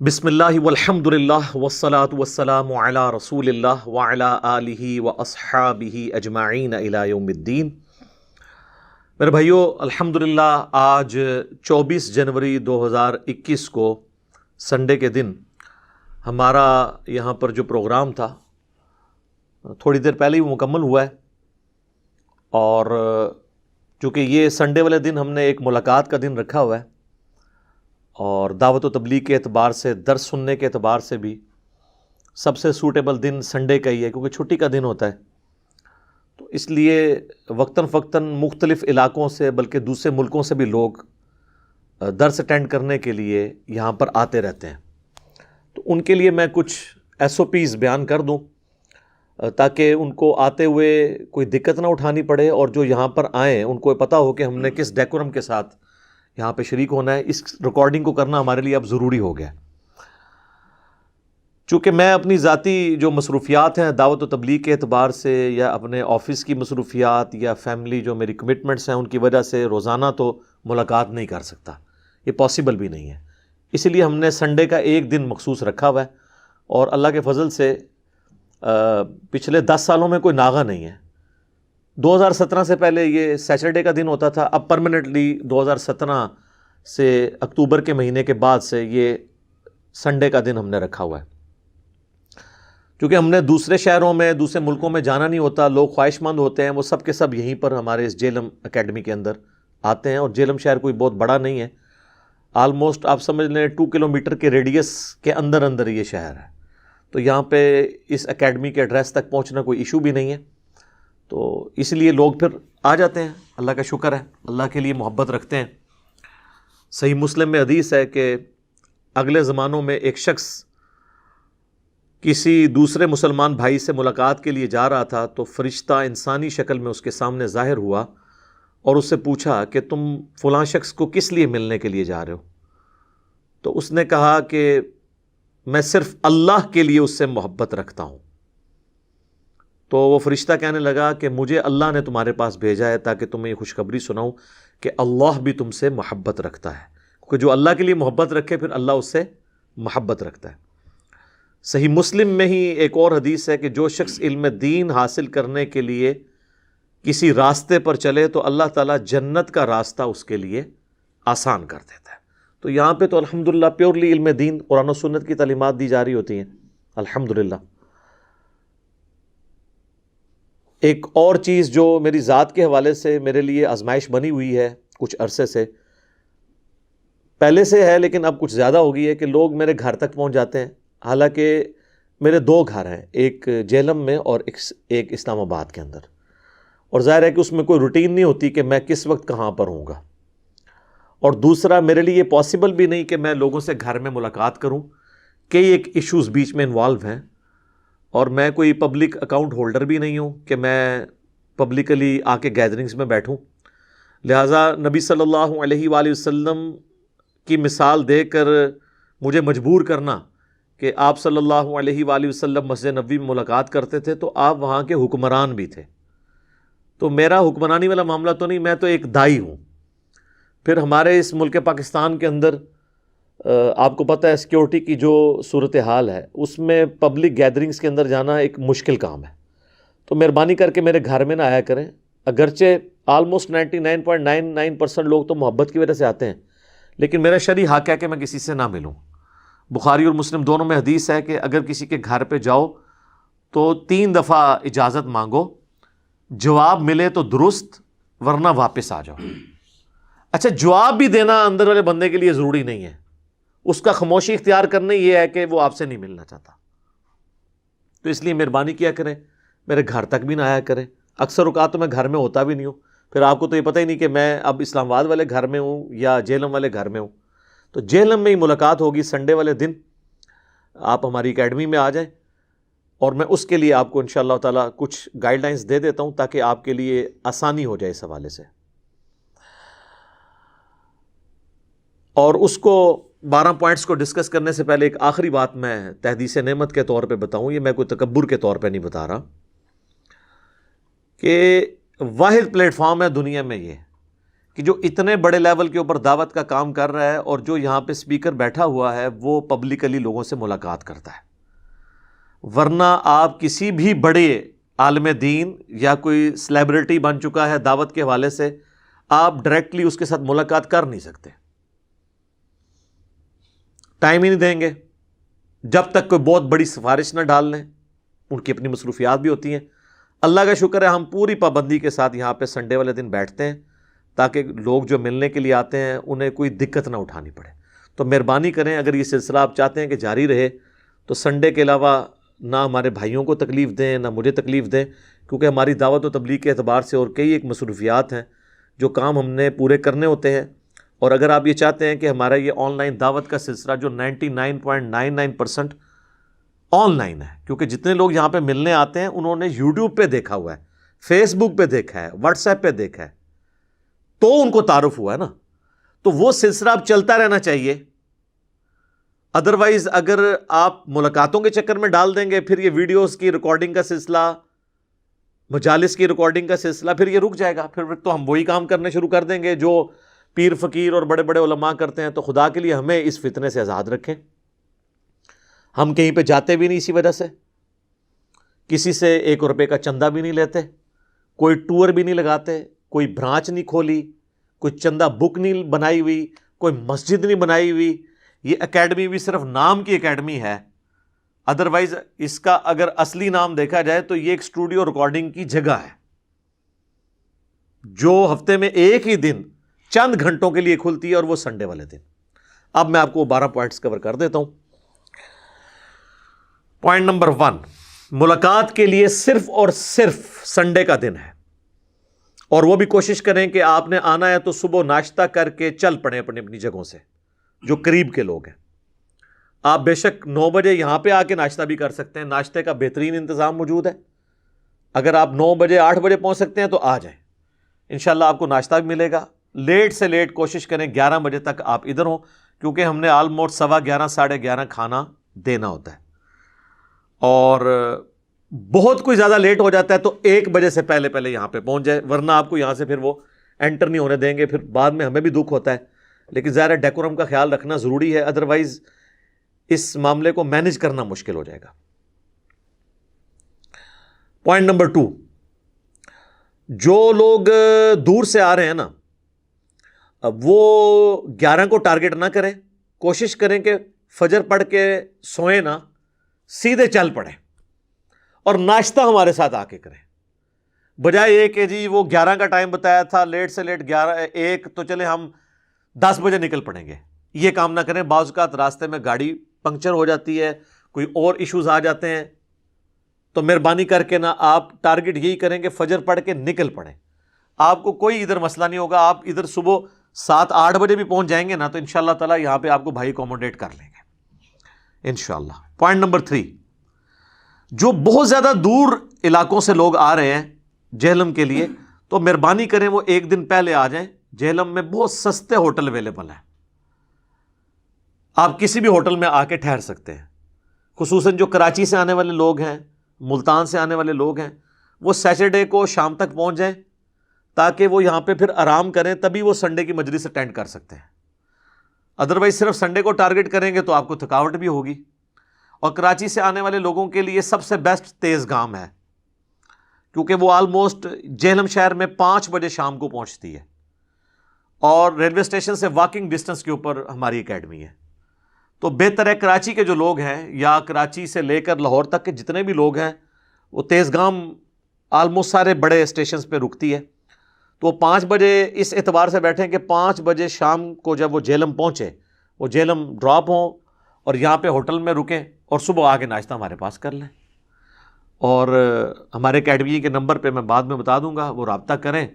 بسم اللہ والحمد للہ والصلاة والسلام علی رسول اللہ وعلی آلہ واصحابہ اجمعین الی یوم الدین۔ میرے بھائیو، الحمدللہ آج 24 جنوری 2021 کو سنڈے کے دن ہمارا یہاں پر جو پروگرام تھا تھوڑی دیر پہلے ہی وہ مکمل ہوا ہے، اور چونکہ یہ سنڈے والے دن ہم نے ایک ملاقات کا دن رکھا ہوا ہے اور دعوت و تبلیغ کے اعتبار سے، درس سننے کے اعتبار سے بھی سب سے سوٹیبل دن سنڈے کا ہی ہے، کیونکہ چھٹی کا دن ہوتا ہے۔ تو اس لیے وقتاً فوقتاً مختلف علاقوں سے بلکہ دوسرے ملکوں سے بھی لوگ درس اٹینڈ کرنے کے لیے یہاں پر آتے رہتے ہیں۔ تو ان کے لیے میں کچھ SOPs بیان کر دوں تاکہ ان کو آتے ہوئے کوئی دقت نہ اٹھانی پڑے، اور جو یہاں پر آئیں ان کو پتہ ہو کہ ہم نے کس ڈیکورم کے ساتھ یہاں پہ شریک ہونا ہے۔ اس ریکارڈنگ کو کرنا ہمارے لیے اب ضروری ہو گیا، چونکہ میں اپنی ذاتی جو مصروفیات ہیں دعوت و تبلیغ کے اعتبار سے، یا اپنے آفس کی مصروفیات، یا فیملی جو میری کمٹمنٹس ہیں ان کی وجہ سے روزانہ تو ملاقات نہیں کر سکتا، یہ پاسبل بھی نہیں ہے۔ اسی لیے ہم نے سنڈے کا ایک دن مخصوص رکھا ہوا ہے، اور اللہ کے فضل سے پچھلے 10 سالوں میں کوئی ناغہ نہیں ہے۔ 2017 سے پہلے یہ سیٹرڈے کا دن ہوتا تھا، اب پرماننٹلی 2017 سے اکتوبر کے مہینے کے بعد سے یہ سنڈے کا دن ہم نے رکھا ہوا ہے، کیونکہ ہم نے دوسرے شہروں میں، دوسرے ملکوں میں جانا نہیں ہوتا۔ لوگ خواہش مند ہوتے ہیں، وہ سب کے سب یہیں پر ہمارے اس جیلم اکیڈمی کے اندر آتے ہیں، اور جیلم شہر کوئی بہت بڑا نہیں ہے، آلموسٹ آپ سمجھ لیں 2 کلومیٹر کے ریڈیس کے اندر اندر یہ شہر ہے۔ تو یہاں پہ اس اکیڈمی کے ایڈریس تک پہنچنا کوئی ایشو بھی نہیں ہے، تو اس لیے لوگ پھر آ جاتے ہیں۔ اللہ کا شکر ہے، اللہ کے لیے محبت رکھتے ہیں۔ صحیح مسلم میں حدیث ہے کہ اگلے زمانوں میں ایک شخص کسی دوسرے مسلمان بھائی سے ملاقات کے لیے جا رہا تھا، تو فرشتہ انسانی شکل میں اس کے سامنے ظاہر ہوا اور اس سے پوچھا کہ تم فلاں شخص کو کس لیے ملنے کے لیے جا رہے ہو؟ تو اس نے کہا کہ میں صرف اللہ کے لیے اس سے محبت رکھتا ہوں۔ تو وہ فرشتہ کہنے لگا کہ مجھے اللہ نے تمہارے پاس بھیجا ہے تاکہ تمہیں یہ خوشخبری سناؤں کہ اللہ بھی تم سے محبت رکھتا ہے، کیونکہ جو اللہ کے لیے محبت رکھے پھر اللہ اس سے محبت رکھتا ہے۔ صحیح مسلم میں ہی ایک اور حدیث ہے کہ جو شخص علم دین حاصل کرنے کے لیے کسی راستے پر چلے تو اللہ تعالیٰ جنت کا راستہ اس کے لیے آسان کر دیتا ہے۔ تو یہاں پہ تو الحمدللہ پیورلی علم دین، قرآن و سنت کی تعلیمات دی جا رہی ہوتی ہیں، الحمدللہ۔ ایک اور چیز جو میری ذات کے حوالے سے میرے لیے آزمائش بنی ہوئی ہے کچھ عرصے سے، پہلے سے ہے لیکن اب کچھ زیادہ ہو گئی ہے، کہ لوگ میرے گھر تک پہنچ جاتے ہیں۔ حالانکہ میرے 2 گھر ہیں، ایک جہلم میں اور ایک اسلام آباد کے اندر، اور ظاہر ہے کہ اس میں کوئی روٹین نہیں ہوتی کہ میں کس وقت کہاں پر ہوں گا، اور دوسرا میرے لیے یہ پاسبل بھی نہیں کہ میں لوگوں سے گھر میں ملاقات کروں، کئی ایک ایشوز بیچ میں انوالو ہیں، اور میں کوئی پبلک اکاؤنٹ ہولڈر بھی نہیں ہوں کہ میں پبلکلی آ کے گیدرنگز میں بیٹھوں۔ لہٰذا نبی صلی اللہ علیہ وآلہ وسلم کی مثال دے کر مجھے مجبور کرنا کہ آپ صلی اللہ علیہ وآلہ وسلم مسجد نبوی میں ملاقات کرتے تھے تو آپ وہاں کے حکمران بھی تھے، تو میرا حکمرانی والا معاملہ تو نہیں، میں تو ایک دائی ہوں۔ پھر ہمارے اس ملک پاکستان کے اندر آپ کو پتہ ہے سیکیورٹی کی جو صورتحال ہے، اس میں پبلک گیدرنگز کے اندر جانا ایک مشکل کام ہے، تو مہربانی کر کے میرے گھر میں نہ آیا کریں۔ اگرچہ آلموسٹ 99.99% لوگ تو محبت کی وجہ سے آتے ہیں، لیکن میرا شرعی حق ہے کہ میں کسی سے نہ ملوں۔ بخاری اور مسلم دونوں میں حدیث ہے کہ اگر کسی کے گھر پہ جاؤ تو 3 دفعہ اجازت مانگو، جواب ملے تو درست ورنہ واپس آ جاؤ۔ اچھا، جواب بھی دینا اندر والے بندے کے لیے ضروری نہیں ہے، اس کا خاموشی اختیار کرنے یہ ہے کہ وہ آپ سے نہیں ملنا چاہتا، تو اس لیے مہربانی کیا کریں، میرے گھر تک بھی نہ آیا کریں۔ اکثر اوقات تو میں گھر میں ہوتا بھی نہیں ہوں، پھر آپ کو تو یہ پتہ ہی نہیں کہ میں اب اسلام آباد والے گھر میں ہوں یا جہلم والے گھر میں ہوں۔ تو جہلم میں ہی ملاقات ہوگی سنڈے والے دن، آپ ہماری اکیڈمی میں آ جائیں، اور میں اس کے لیے آپ کو انشاءاللہ تعالیٰ کچھ گائیڈ لائنز دے دیتا ہوں تاکہ آپ کے لیے آسانی ہو جائے اس حوالے سے۔ اور اس کو 12 پوائنٹس کو ڈسکس کرنے سے پہلے ایک آخری بات میں تحدیث نعمت کے طور پہ بتاؤں، یہ میں کوئی تکبر کے طور پہ نہیں بتا رہا، کہ واحد پلیٹ فارم ہے دنیا میں یہ کہ جو اتنے بڑے لیول کے اوپر دعوت کا کام کر رہا ہے اور جو یہاں پہ سپیکر بیٹھا ہوا ہے وہ پبلکلی لوگوں سے ملاقات کرتا ہے. ورنہ آپ کسی بھی بڑے عالم دین یا کوئی سیلیبریٹی بن چکا ہے دعوت کے حوالے سے، آپ ڈائریکٹلی اس کے ساتھ ملاقات کر نہیں سکتے، ٹائم ہی نہیں دیں گے جب تک کوئی بہت بڑی سفارش نہ ڈال لیں. ان کی اپنی مصروفیات بھی ہوتی ہیں. اللہ کا شکر ہے ہم پوری پابندی کے ساتھ یہاں پہ سنڈے والے دن بیٹھتے ہیں تاکہ لوگ جو ملنے کے لیے آتے ہیں انہیں کوئی دقت نہ اٹھانی پڑے. تو مہربانی کریں، اگر یہ سلسلہ آپ چاہتے ہیں کہ جاری رہے تو سنڈے کے علاوہ نہ ہمارے بھائیوں کو تکلیف دیں نہ مجھے تکلیف دیں، کیونکہ ہماری دعوت و تبلیغ کے اعتبار سے اور کئی ایک مصروفیات ہیں جو کام ہم نے پورے کرنے ہوتے ہیں. اور اگر آپ یہ چاہتے ہیں کہ ہمارا یہ آن لائن دعوت کا سلسلہ جو 99.99% آن لائن ہے، کیونکہ جتنے لوگ یہاں پہ ملنے آتے ہیں انہوں نے یوٹیوب پہ دیکھا ہوا ہے، فیس بک پہ دیکھا ہے، واٹس ایپ پہ دیکھا ہے، تو ان کو تعارف ہوا ہے نا، تو وہ سلسلہ اب چلتا رہنا چاہیے. ادروائز اگر آپ ملاقاتوں کے چکر میں ڈال دیں گے پھر یہ ویڈیوز کی ریکارڈنگ کا سلسلہ، مجالس کی ریکارڈنگ کا سلسلہ، پھر یہ رک جائے گا. پھر تو ہم وہی کام کرنے شروع کر دیں گے جو پیر فقیر اور بڑے بڑے علماء کرتے ہیں. تو خدا کے لیے ہمیں اس فتنے سے آزاد رکھیں. ہم کہیں پہ جاتے بھی نہیں اسی وجہ سے، کسی سے 1 روپے کا چندہ بھی نہیں لیتے، کوئی ٹور بھی نہیں لگاتے، کوئی برانچ نہیں کھولی، کوئی چندہ بک نہیں بنائی ہوئی، کوئی مسجد نہیں بنائی ہوئی. یہ اکیڈمی بھی صرف نام کی اکیڈمی ہے. ادروائز اس کا اگر اصلی نام دیکھا جائے تو یہ ایک اسٹوڈیو ریکارڈنگ کی جگہ ہے جو ہفتے میں ایک ہی دن چند گھنٹوں کے لیے کھلتی ہے اور وہ سنڈے والے دن. اب میں آپ کو 12 پوائنٹس کور کر دیتا ہوں. پوائنٹ نمبر 1، ملاقات کے لیے صرف اور صرف سنڈے کا دن ہے، اور وہ بھی کوشش کریں کہ آپ نے آنا ہے تو صبح ناشتہ کر کے چل پڑیں اپنی جگہوں سے. جو قریب کے لوگ ہیں آپ بے شک 9 بجے یہاں پہ آ کے ناشتہ بھی کر سکتے ہیں، ناشتے کا بہترین انتظام موجود ہے. اگر آپ 9 بجے 8 بجے پہنچ سکتے ہیں تو آ جائیں، انشاءاللہ آپ کو ناشتہ بھی ملے گا. لیٹ سے لیٹ کوشش کریں 11 بجے تک آپ ادھر ہوں، کیونکہ ہم نے آلموسٹ 11:15 11:30 کھانا دینا ہوتا ہے. اور بہت کوئی زیادہ لیٹ ہو جاتا ہے تو 1 بجے سے پہلے یہاں پہ پہنچ جائے، ورنہ آپ کو یہاں سے پھر وہ انٹر نہیں ہونے دیں گے. پھر بعد میں ہمیں بھی دکھ ہوتا ہے، لیکن ظاہر ڈیکورم کا خیال رکھنا ضروری ہے، ادروائز اس معاملے کو مینج کرنا مشکل ہو جائے گا. پوائنٹ نمبر 2، جو لوگ دور سے آ رہے ہیں نا وہ 11 کو ٹارگٹ نہ کریں، کوشش کریں کہ فجر پڑھ کے سوئیں نا، سیدھے چل پڑیں اور ناشتہ ہمارے ساتھ آ کے کریں، بجائے یہ کہ جی وہ 11 کا ٹائم بتایا تھا، لیٹ سے لیٹ 1 تو چلے ہم 10 بجے نکل پڑیں گے. یہ کام نہ کریں. بعض اوقات راستے میں گاڑی پنکچر ہو جاتی ہے، کوئی اور ایشوز آ جاتے ہیں، تو مہربانی کر کے نا آپ ٹارگٹ یہی کریں کہ فجر پڑھ کے نکل پڑیں. آپ کو کوئی ادھر مسئلہ نہیں ہوگا. آپ ادھر صبح 7-8 بجے بھی پہنچ جائیں گے نا تو انشاءاللہ تعالی یہاں پہ آپ کو بھائی اکوموڈیٹ کر لیں گے انشاءاللہ. پوائنٹ نمبر 3، جو بہت زیادہ دور علاقوں سے لوگ آ رہے ہیں جہلم کے لیے تو مہربانی کریں وہ 1 دن پہلے آ جائیں. جہلم میں بہت سستے ہوٹل اویلیبل ہیں، آپ کسی بھی ہوٹل میں آ کے ٹھہر سکتے ہیں. خصوصاً جو کراچی سے آنے والے لوگ ہیں، ملتان سے آنے والے لوگ ہیں، وہ سیٹرڈے کو شام تک پہنچ جائیں تاکہ وہ یہاں پہ پھر آرام کریں، تبھی وہ سنڈے کی مجلس اٹینڈ کر سکتے ہیں. ادروائز صرف سنڈے کو ٹارگٹ کریں گے تو آپ کو تھکاوٹ بھی ہوگی. اور کراچی سے آنے والے لوگوں کے لیے سب سے بیسٹ تیز گام ہے، کیونکہ وہ آلموسٹ جہلم شہر میں 5 بجے شام کو پہنچتی ہے اور ریلوے اسٹیشن سے واکنگ ڈسٹنس کے اوپر ہماری اکیڈمی ہے. تو بہتر ہے کراچی کے جو لوگ ہیں یا کراچی سے لے کر لاہور تک کے جتنے بھی لوگ ہیں، وہ تیز گام آلموسٹ سارے بڑے اسٹیشنز پہ رکتی ہے. تو وہ 5 بجے اس اعتبار سے بیٹھیں کہ 5 بجے شام کو جب وہ جہلم پہنچے، وہ جہلم ڈراپ ہوں اور یہاں پہ ہوٹل میں رکیں اور صبح آ کے ناشتہ ہمارے پاس کر لیں. اور ہمارے اکیڈمی کے نمبر پہ میں بعد میں بتا دوں گا، وہ رابطہ کریں.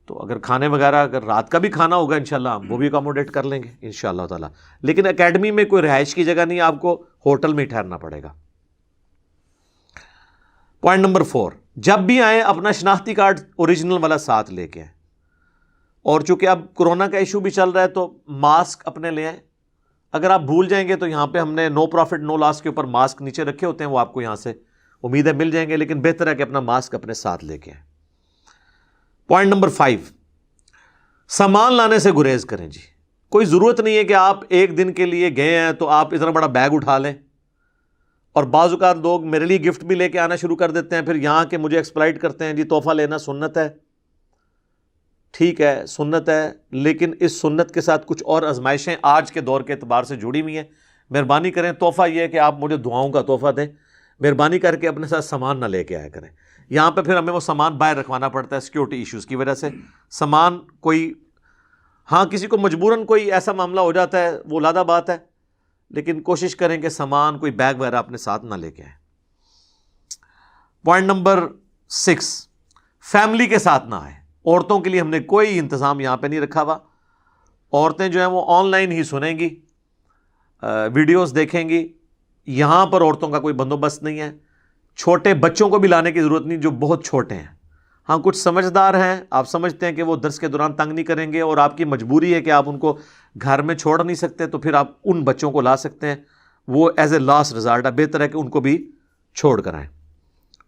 تو اگر کھانے وغیرہ اگر رات کا بھی کھانا ہوگا انشاءاللہ ہم وہ بھی اکاموڈیٹ کر لیں گے انشاءاللہ تعالی. لیکن اکیڈمی میں کوئی رہائش کی جگہ نہیں، آپ کو ہوٹل میں ہی ٹھہرنا پڑے گا. پوائنٹ نمبر 4، جب بھی آئیں اپنا شناختی کارڈ اوریجنل والا ساتھ لے کے آئیں. اور چونکہ اب کورونا کا ایشو بھی چل رہا ہے تو ماسک اپنے لے آئیں. اگر آپ بھول جائیں گے تو یہاں پہ ہم نے نو پروفٹ نو لاس کے اوپر ماسک نیچے رکھے ہوتے ہیں، وہ آپ کو یہاں سے امید ہے مل جائیں گے، لیکن بہتر ہے کہ اپنا ماسک اپنے ساتھ لے کے آئیں. پوائنٹ نمبر 5، سامان لانے سے گریز کریں جی. کوئی ضرورت نہیں ہے کہ آپ ایک دن کے لیے گئے ہیں تو آپ اتنا بڑا بیگ اٹھا لیں. اور بعض اوقات لوگ میرے لیے گفٹ بھی لے کے آنا شروع کر دیتے ہیں, پھر یہاں کے مجھے ایکسپلائٹ کرتے ہیں جی تحفہ لینا سنت ہے. ٹھیک ہے سنت ہے, لیکن اس سنت کے ساتھ کچھ اور آزمائشیں آج کے دور کے اعتبار سے جڑی ہوئی ہیں. مہربانی کریں, تحفہ یہ ہے کہ آپ مجھے دعاؤں کا تحفہ دیں, مہربانی کر کے اپنے ساتھ سامان نہ لے کے آیا کریں. یہاں پہ پھر ہمیں وہ سامان باہر رکھوانا پڑتا ہے سیکیورٹی ایشوز کی وجہ سے. سامان کوئی, ہاں کسی کو مجبوراً کوئی ایسا معاملہ ہو جاتا ہے وہ علیحدہ بات ہے, لیکن کوشش کریں کہ سامان کوئی بیگ وغیرہ اپنے ساتھ نہ لے کے آئیں. پوائنٹ نمبر 6, فیملی کے ساتھ نہ آئے. عورتوں کے لیے ہم نے کوئی انتظام یہاں پہ نہیں رکھا ہوا. عورتیں جو ہیں وہ آن لائن ہی سنیں گی, ویڈیوز دیکھیں گی. یہاں پر عورتوں کا کوئی بندوبست نہیں ہے. چھوٹے بچوں کو بھی لانے کی ضرورت نہیں جو بہت چھوٹے ہیں. ہاں کچھ سمجھدار ہیں, آپ سمجھتے ہیں کہ وہ درس کے دوران تنگ نہیں کریں گے اور آپ کی مجبوری ہے کہ آپ ان کو گھر میں چھوڑ نہیں سکتے, تو پھر آپ ان بچوں کو لا سکتے ہیں. وہ ایز اے لاسٹ ریزارٹ ہے, بہتر ہے کہ ان کو بھی چھوڑ کر آئیں.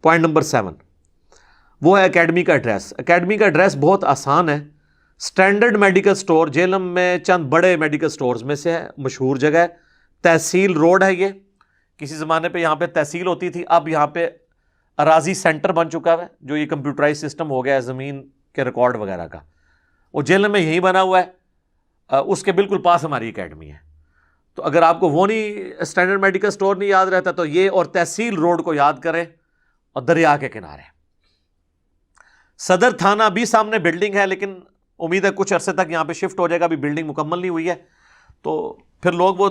پوائنٹ نمبر 7, وہ ہے اکیڈمی کا ایڈریس. اکیڈمی کا ایڈریس بہت آسان ہے. اسٹینڈرڈ میڈیکل سٹور, جہلم میں چند بڑے میڈیکل سٹورز میں سے ہے, مشہور جگہ ہے. تحصیل روڈ ہے. یہ کسی زمانے پہ یہاں پہ تحصیل ہوتی تھی, اب یہاں پہ اراضی سینٹر بن چکا ہے, جو یہ کمپیوٹرائز سسٹم ہو گیا ہے زمین کے ریکارڈ وغیرہ کا. وہ جہلم میں یہی بنا ہوا ہے, اس کے بالکل پاس ہماری اکیڈمی ہے. تو اگر آپ کو وہ نہیں اسٹینڈرڈ میڈیکل سٹور نہیں یاد رہتا تو یہ اور تحصیل روڈ کو یاد کریں, اور دریا کے کنارے. صدر تھانہ بھی سامنے بلڈنگ ہے, لیکن امید ہے کچھ عرصے تک یہاں پہ شفٹ ہو جائے گا, ابھی بلڈنگ مکمل نہیں ہوئی ہے. تو پھر لوگ وہ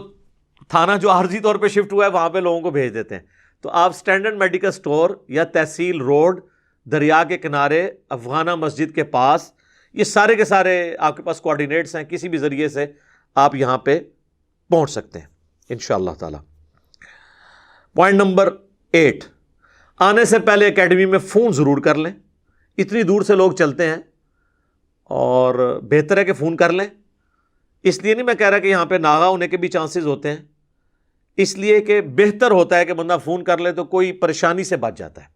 تھانہ جو عارضی طور پہ شفٹ ہوا ہے وہاں پہ لوگوں کو بھیج دیتے ہیں. تو آپ اسٹینڈرڈ میڈیکل سٹور یا تحصیل روڈ, دریا کے کنارے, افغانہ مسجد کے پاس, یہ سارے کے سارے آپ کے پاس کوآرڈینیٹس ہیں. کسی بھی ذریعے سے آپ یہاں پہ پہنچ سکتے ہیں انشاءاللہ تعالی. پوائنٹ نمبر 8, آنے سے پہلے اکیڈمی میں فون ضرور کر لیں. اتنی دور سے لوگ چلتے ہیں اور بہتر ہے کہ فون کر لیں. اس لیے نہیں میں کہہ رہا کہ یہاں پہ ناغا ہونے کے بھی چانسز ہوتے ہیں, اس لیے کہ بہتر ہوتا ہے کہ بندہ فون کر لے تو کوئی پریشانی سے بچ جاتا ہے.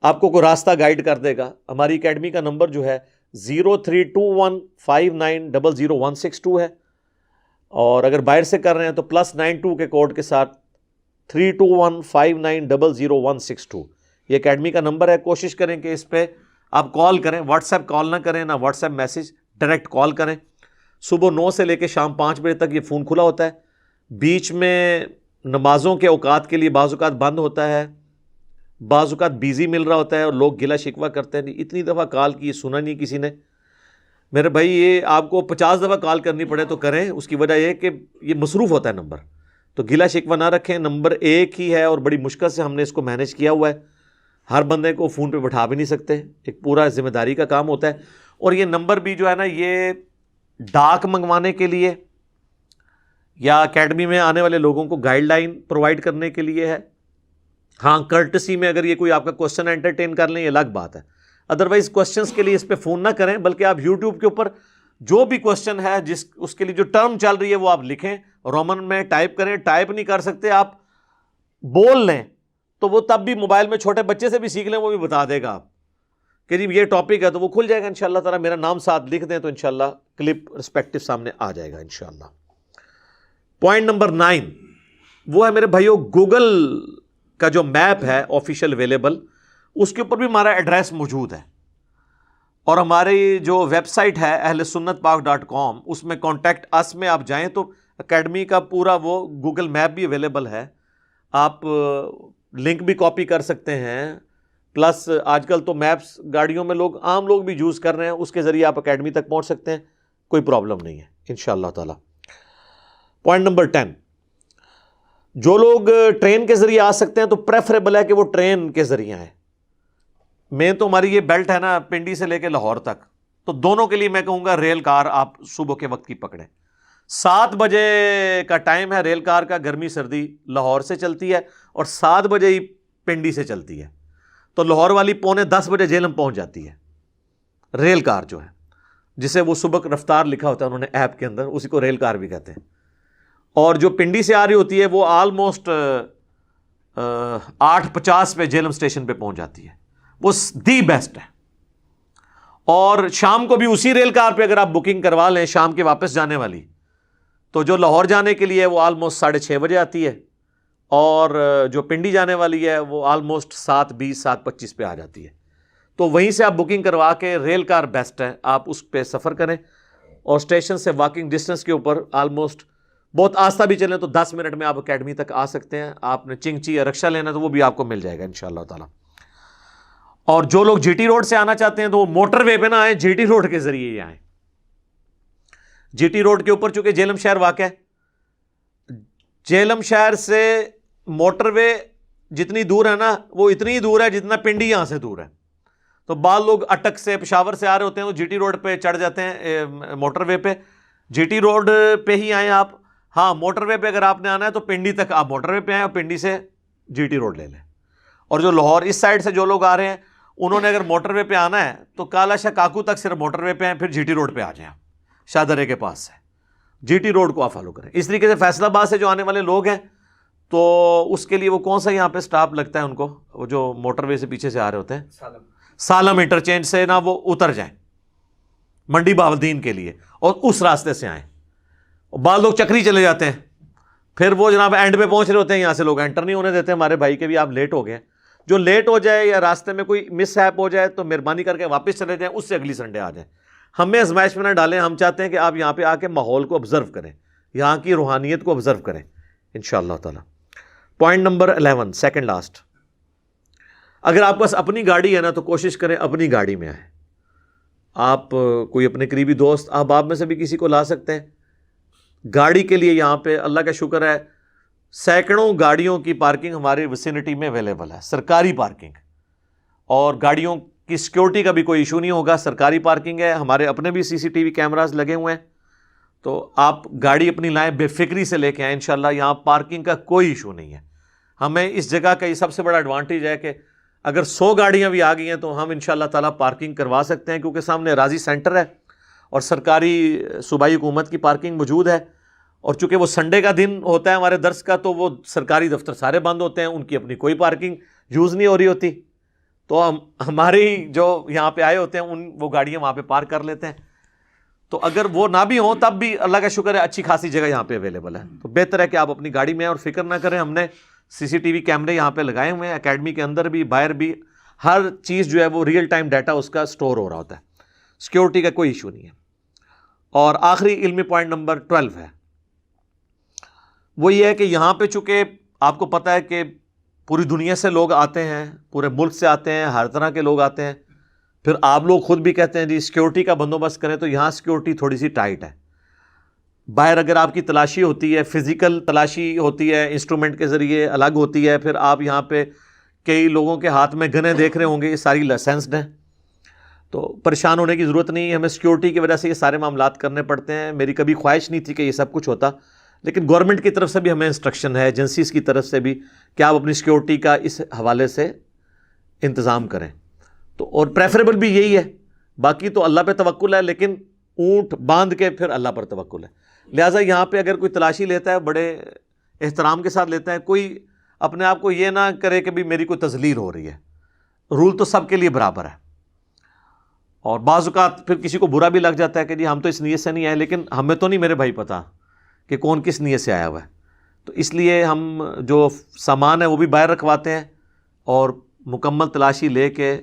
آپ کو کوئی راستہ گائیڈ کر دے گا. ہماری اکیڈمی کا نمبر جو ہے 0321590162 ہے, اور اگر باہر سے کر رہے ہیں تو +92 کے کوڈ کے ساتھ 32159000162 یہ اکیڈمی کا نمبر ہے. کوشش کریں کہ اس پہ آپ کال کریں, واٹس ایپ کال نہ کریں, نہ what's app message, direct call کریں. صبح 9 سے لے کے شام 5 بجے تک یہ فون کھلا ہوتا ہے. بیچ میں نمازوں کے اوقات کے لیے بعض اوقات بند ہوتا ہے, بعض اوقات بیزی مل رہا ہوتا ہے, اور لوگ گلا شکوہ کرتے ہیں اتنی دفعہ کال کی سنا نہیں کسی نے. میرے بھائی یہ آپ کو 50 دفعہ کال کرنی پڑے تو کریں, اس کی وجہ یہ کہ یہ مصروف ہوتا ہے نمبر. تو گلا شکوہ نہ رکھیں, نمبر ایک ہی ہے اور بڑی مشکل سے ہم نے اس کو مینیج کیا ہوا ہے. ہر بندے کو فون پہ بٹھا بھی نہیں سکتے, ایک پورا ذمہ داری کا کام ہوتا ہے. اور یہ نمبر بھی جو ہے نا, یہ ڈاک منگوانے کے لیے یا اکیڈمی میں آنے والے لوگوں کو گائیڈ لائن پرووائڈ کرنے کے لیے ہے. ہاں کرٹسی میں اگر یہ کوئی آپ کا کوشچن انٹرٹین کر لیں یہ الگ بات ہے, ادروائز کوشچنس کے لیے اس پہ فون نہ کریں, بلکہ آپ یوٹیوب کے اوپر جو بھی کوشچن ہے اس کے لیے جو ٹرم چل رہی ہے وہ آپ لکھیں, رومن میں ٹائپ کریں. ٹائپ نہیں کر سکتے آپ بول لیں, تو وہ تب بھی موبائل میں چھوٹے بچے سے بھی سیکھ لیں, وہ بھی بتا دے گا آپ کہ جی یہ ٹاپک ہے, تو وہ کھل جائے گا انشاءاللہ تعالی. میرا نام ساتھ لکھ دیں تو انشاءاللہ کلپ رسپیکٹو سامنے آ جائے گا انشاءاللہ. پوائنٹ نمبر 9 وہ ہے میرے بھائیو, گوگل کا جو میپ ہے آفیشیل اویلیبل, اس کے اوپر بھی ہمارا ایڈریس موجود ہے, اور ہماری جو ویب سائٹ ہے ahlsunnatpak.com, اس میں کانٹیکٹ اس میں آپ جائیں تو اکیڈمی کا پورا وہ گوگل میپ بھی اویلیبل ہے. آپ لنک بھی کاپی کر سکتے ہیں, پلس آج کل تو میپس گاڑیوں میں عام لوگ بھی یوز کر رہے ہیں, اس کے ذریعے آپ اکیڈمی تک پہنچ سکتے ہیں, کوئی پرابلم نہیں ہے انشاءاللہ تعالی. پوائنٹ نمبر 10, جو لوگ ٹرین کے ذریعے آ سکتے ہیں تو پریفریبل ہے کہ وہ ٹرین کے ذریعے آئیں. میں تو ہماری یہ بیلٹ ہے نا پنڈی سے لے کے لاہور تک, تو دونوں کے لیے میں کہوں گا ریل کار آپ صبح کے وقت کی پکڑیں. 7 بجے کا ٹائم ہے ریل کار کا, گرمی سردی لاہور سے چلتی ہے, اور 7 بجے ہی پنڈی سے چلتی ہے. تو لاہور والی 9:45 بجے جہلم پہنچ جاتی ہے ریل کار جو ہے, جسے وہ صبح رفتار لکھا ہوتا ہے انہوں نے ایپ کے اندر, اسی کو ریل کار بھی کہتے ہیں. اور جو پنڈی سے آ رہی ہوتی ہے وہ آلموسٹ 8:50 پہ جہلم اسٹیشن پہ پہنچ جاتی ہے. وہ دی بیسٹ ہے. اور شام کو بھی اسی ریل کار پہ اگر آپ بکنگ کروا لیں شام کے واپس جانے والی، تو جو لاہور جانے کے لیے وہ آلموسٹ 6:30 بجے آتی ہے، اور جو پنڈی جانے والی ہے وہ آلموسٹ 7:20 7:25 پہ آ جاتی ہے۔ تو وہیں سے آپ بکنگ کروا کے، ریل کار بیسٹ ہے، آپ اس پہ سفر کریں، اور اسٹیشن سے واکنگ ڈسٹینس کے اوپر آلموسٹ، بہت آہستہ بھی چلیں تو 10 منٹ میں آپ اکیڈمی تک آ سکتے ہیں۔ آپ نے چنگچی یا رکشہ لینا تو وہ بھی آپ کو مل جائے گا انشاءاللہ تعالی۔ اور جو لوگ جی ٹی روڈ سے آنا چاہتے ہیں تو وہ موٹر وے پہ نہ آئیں، جی ٹی روڈ کے ذریعے ہی آئیں۔ جی ٹی روڈ کے اوپر چونکہ جہلم شہر واقع ہے، جہلم شہر سے موٹر وے جتنی دور ہے نا وہ اتنی دور ہے جتنا پنڈی یہاں سے دور ہے۔ تو بعض لوگ اٹک سے، پشاور سے آ رہے ہوتے ہیں، وہ جی ٹی روڈ پہ چڑھ جاتے ہیں موٹر وے پہ۔ جی ٹی روڈ پہ ہی آئیں آپ۔ ہاں موٹر وے پہ اگر آپ نے آنا ہے تو پنڈی تک آپ موٹر وے پہ آئیں اور پنڈی سے جی ٹی روڈ لے لیں۔ اور جو لاہور اس سائڈ سے جو لوگ آ رہے ہیں انہوں نے اگر موٹر وے پہ آنا ہے تو کالا شاہ کاکو تک صرف موٹر وے پہ آئیں، پھر جی ٹی روڈ پہ آ جائیں، شاہ درے کے پاس سے جی ٹی روڈ کو آپ فالو کریں۔ اس طریقے سے فیصل آباد سے جو آنے والے لوگ ہیں تو اس کے لیے وہ کون سا یہاں پہ سٹاپ لگتا ہے ان کو، وہ جو موٹر وے سے پیچھے سے آ رہے ہوتے ہیں، سالم انٹرچینج سے نا وہ اتر جائیں منڈی بہاولدین کے لیے اور اس راستے سے آئیں۔ بعض لوگ چکری چلے جاتے ہیں، پھر وہ جناب اینڈ پہ پہنچ رہے ہوتے ہیں، یہاں سے لوگ انٹر نہیں ہونے دیتے ہمارے بھائی کے بھی آپ لیٹ ہو گئے ہیں۔ جو لیٹ ہو جائے یا راستے میں کوئی مس ہیپ ہو جائے تو مہربانی کر کے واپس چلے جائیں، اس سے اگلی سنڈے آ جائیں۔ ہمیں آزمائش میں نہ ڈالیں، ہم چاہتے ہیں کہ آپ یہاں پہ آ کے ماحول کو آبزرو کریں، یہاں کی روحانیت کو آبزرو کریں انشاءاللہ تعالی۔ پوائنٹ نمبر 11، سیکنڈ لاسٹ، اگر آپ کے پاس اپنی گاڑی ہے نا تو کوشش کریں اپنی گاڑی میں آئیں۔ آپ کوئی اپنے قریبی دوست احباب میں سے بھی کسی کو لا سکتے ہیں۔ گاڑی کے لیے یہاں پہ اللہ کا شکر ہے سینکڑوں گاڑیوں کی پارکنگ ہماری وسینٹی میں اویلیبل ہے، سرکاری پارکنگ، اور گاڑیوں کی سیکیورٹی کا بھی کوئی ایشو نہیں ہوگا، سرکاری پارکنگ ہے، ہمارے اپنے بھی CCTV کیمراز لگے ہوئے ہیں۔ تو آپ گاڑی اپنی لائیں، بے فکری سے لے کے آئیں انشاءاللہ، یہاں پارکنگ کا کوئی ایشو نہیں ہے۔ ہمیں اس جگہ کا یہ سب سے بڑا ایڈوانٹیج ہے کہ اگر 100 گاڑیاں بھی آ گئی ہیں تو ہم انشاءاللہ تعالیٰ پارکنگ کروا سکتے ہیں، کیونکہ سامنے راضی سینٹر ہے اور سرکاری صوبائی حکومت کی پارکنگ موجود ہے۔ اور چونکہ وہ سنڈے کا دن ہوتا ہے ہمارے درس کا تو وہ سرکاری دفتر سارے بند ہوتے ہیں، ان کی اپنی کوئی پارکنگ یوز نہیں ہو رہی ہوتی، تو ہماری جو یہاں پہ آئے ہوتے ہیں وہ گاڑیاں وہاں پہ پارک کر لیتے ہیں۔ تو اگر وہ نہ بھی ہوں تب بھی اللہ کا شکر ہے اچھی خاصی جگہ یہاں پہ اویلیبل ہے، تو بہتر ہے کہ آپ اپنی گاڑی میں اور فکر نہ کریں۔ ہم نے CCTV کیمرے یہاں پہ لگائے ہوئے ہیں، اکیڈمی کے اندر بھی باہر بھی، ہر چیز جو ہے وہ ریئل ٹائم ڈیٹا اس کا سٹور ہو رہا ہوتا ہے، سیکیورٹی کا کوئی ایشو نہیں ہے۔ اور آخری علمی پوائنٹ نمبر 12 ہے، وہ یہ ہے کہ یہاں پہ چونکہ آپ کو پتہ ہے کہ پوری دنیا سے لوگ آتے ہیں، پورے ملک سے آتے ہیں، ہر طرح کے لوگ آتے ہیں، پھر آپ لوگ خود بھی کہتے ہیں جی سیکیورٹی کا بندوبست کریں، تو یہاں سیکیورٹی تھوڑی سی ٹائٹ ہے۔ باہر اگر آپ کی تلاشی ہوتی ہے، فزیکل تلاشی ہوتی ہے، انسٹرومنٹ کے ذریعے الگ ہوتی ہے، پھر آپ یہاں پہ کئی لوگوں کے ہاتھ میں گنیں دیکھ رہے ہوں گے، یہ ساری لائسنسڈ ہیں، تو پریشان ہونے کی ضرورت نہیں ہے۔ ہمیں سیکیورٹی کی وجہ سے یہ سارے معاملات کرنے پڑتے ہیں۔ میری کبھی خواہش نہیں تھی کہ یہ سب کچھ ہوتا، لیکن گورنمنٹ کی طرف سے بھی ہمیں انسٹرکشن ہے، ایجنسیز کی طرف سے بھی، کہ آپ اپنی سیکیورٹی کا اس حوالے سے انتظام کریں۔ تو اور پریفریبل بھی یہی ہے، باقی تو اللہ پہ توکل ہے، لیکن اونٹ باندھ کے پھر اللہ پر توکل ہے۔ لہٰذا یہاں پہ اگر کوئی تلاشی لیتا ہے بڑے احترام کے ساتھ لیتا ہے، کوئی اپنے آپ کو یہ نہ کرے کہ بھی میری کوئی تذلیل ہو رہی ہے، رول تو سب کے لیے برابر ہے۔ اور بعض اوقات پھر کسی کو برا بھی لگ جاتا ہے کہ جی ہم تو اس نیت سے نہیں آئے، لیکن ہمیں تو نہیں میرے بھائی پتہ کہ کون کس نیت سے آیا ہوا ہے، تو اس لیے ہم جو سامان ہے وہ بھی باہر رکھواتے ہیں اور مکمل تلاشی لے کے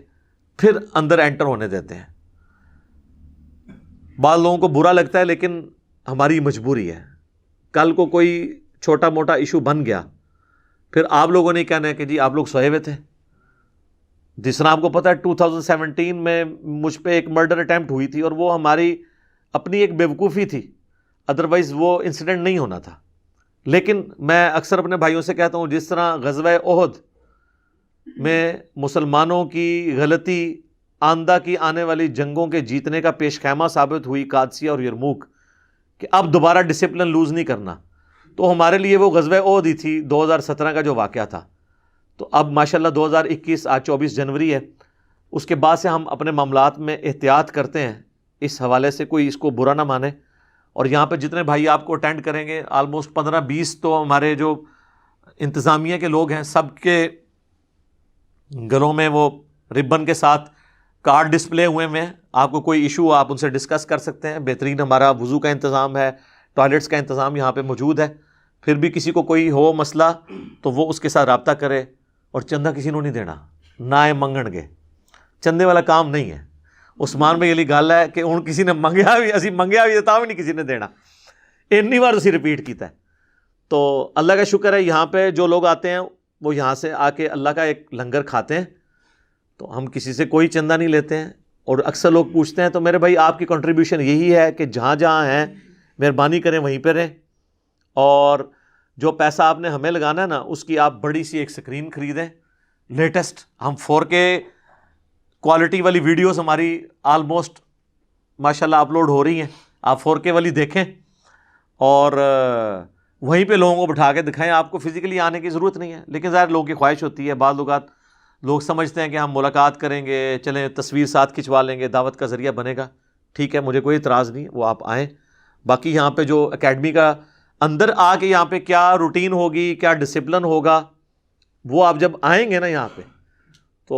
پھر اندر انٹر ہونے دیتے ہیں۔ بعض لوگوں کو برا لگتا ہے، لیکن ہماری مجبوری ہے۔ کل کو کوئی چھوٹا موٹا ایشو بن گیا، پھر آپ لوگوں نے کہنا ہے کہ جی آپ لوگ سوئے ہوئے تھے۔ جس طرح آپ کو پتہ ہے 2017 میں مجھ پہ ایک مرڈر اٹیمپٹ ہوئی تھی، اور وہ ہماری اپنی ایک بیوقوفی تھی، ادروائز وہ انسیڈنٹ نہیں ہونا تھا۔ لیکن میں اکثر اپنے بھائیوں سے کہتا ہوں، جس طرح غزوہ احد میں مسلمانوں کی غلطی آندہ کی آنے والی جنگوں کے جیتنے کا پیش خیمہ ثابت ہوئی قادسیہ اور یرموک، کہ اب دوبارہ ڈسپلن لوز نہیں کرنا، تو ہمارے لیے وہ غزوہ احد ہی تھی 2017 کا جو واقعہ تھا۔ تو اب ماشاءاللہ 2021 آج 24 جنوری ہے، اس کے بعد سے ہم اپنے معاملات میں احتیاط کرتے ہیں، اس حوالے سے کوئی اس کو برا نہ مانے۔ اور یہاں پہ جتنے بھائی آپ کو اٹینڈ کریں گے، آلموسٹ 15-20 تو ہمارے جو انتظامیہ کے لوگ ہیں، سب کے گلوں میں وہ ربن کے ساتھ کارڈ ڈسپلے ہوئے میں، آپ کو کوئی ایشو آپ ان سے ڈسکس کر سکتے ہیں. بہترین ہمارا وضو کا انتظام ہے، ٹوائلٹس کا انتظام یہاں پہ موجود ہے. پھر بھی کسی کو کوئی ہو مسئلہ تو وہ اس کے ساتھ رابطہ کرے. اور چندہ کسی نے نہیں دینا، نہ منگن گے، چندے والا کام نہیں ہے. عثمان بھائی علی گل ہے کہ ہوں کسی نے منگیا بھی، اسی منگیا بھی تھا بھی نہیں کسی نے دینا. اتنی بار اسی ریپیٹ کیتا ہے. تو اللہ کا شکر ہے یہاں پہ جو لوگ آتے ہیں وہ یہاں سے آ کے اللہ کا ایک لنگر کھاتے ہیں. تو ہم کسی سے کوئی چندہ نہیں لیتے ہیں. اور اکثر لوگ پوچھتے ہیں تو میرے بھائی آپ کی کنٹریبیوشن یہی ہے کہ جہاں جہاں ہیں مہربانی کریں وہیں پہ رہیں. اور جو پیسہ آپ نے ہمیں لگانا ہے نا اس کی آپ بڑی سی ایک سکرین خریدیں لیٹسٹ. ہم 4K کوالٹی والی ویڈیوز ہماری آلموسٹ ماشاءاللہ اپلوڈ ہو رہی ہیں. آپ 4K والی دیکھیں اور وہیں پہ لوگوں کو بٹھا کے دکھائیں. آپ کو فزیکلی آنے کی ضرورت نہیں ہے، لیکن ظاہر لوگوں کی خواہش ہوتی ہے. بعض اوقات لوگ سمجھتے ہیں کہ ہم ملاقات کریں گے، چلیں تصویر ساتھ کھنچوا لیں گے، دعوت کا ذریعہ بنے گا. ٹھیک ہے، مجھے کوئی اعتراض نہیں، وہ آپ آئیں. باقی یہاں پہ جو اکیڈمی کا اندر آ کے یہاں پہ کیا روٹین ہوگی، کیا ڈسپلن ہوگا، وہ آپ جب آئیں گے نا یہاں پہ تو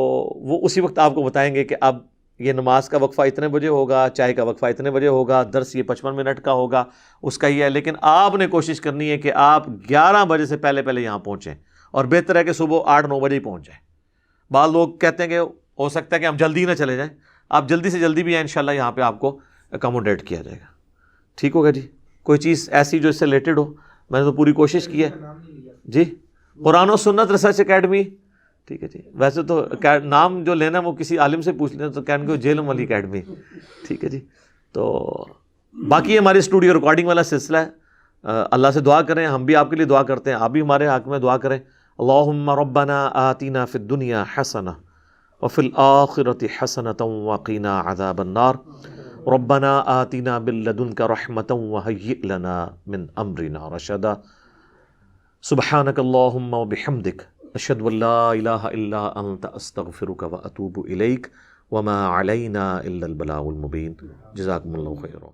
وہ اسی وقت آپ کو بتائیں گے کہ اب یہ نماز کا وقفہ اتنے بجے ہوگا، چائے کا وقفہ اتنے بجے ہوگا، درس یہ 55 منٹ کا ہوگا، اس کا یہ ہے. لیکن آپ نے کوشش کرنی ہے کہ آپ 11 بجے سے پہلے پہلے یہاں پہنچیں، اور بہتر ہے کہ صبح 8-9 بجے ہی پہنچ جائیں. بعض لوگ کہتے ہیں کہ ہو سکتا ہے کہ ہم جلدی نہ چلے جائیں. آپ جلدی سے جلدی بھی ہیں انشاءاللہ یہاں پہ آپ کو اکاموڈیٹ کیا جائے گا. ٹھیک ہوگا جی؟ کوئی چیز ایسی جو اس سے ریلیٹڈ ہو؟ میں نے تو پوری کوشش کی ہے جی. قرآن و سنت ریسرچ اکیڈمی، ٹھیک ہے جی. ویسے تو نام جو لینا وہ کسی عالم سے پوچھ لیں تو کہیں گے جیلم والی اکیڈمی. ٹھیک ہے جی. تو باقی ہماری اسٹوڈیو ریکارڈنگ والا سلسلہ ہے. اللہ سے دعا کریں، ہم بھی آپ کے لیے دعا کرتے ہیں، آپ بھی ہمارے حق میں دعا کریں. اللہم ربنا آتنا فی الدنیا حسنہ وفی الآخرۃ حسنۃ وقنا عذاب النار. ربنا آتنا من لدنک رحمۃ وہیئ لنا من امرنا رشدا. سبحانک اللہم وبحمدک اشہد ان لا الہ الا انت استغفرک واتوب الیک وما علینا الا البلاغ المبین. جزاکم اللہ خیرا.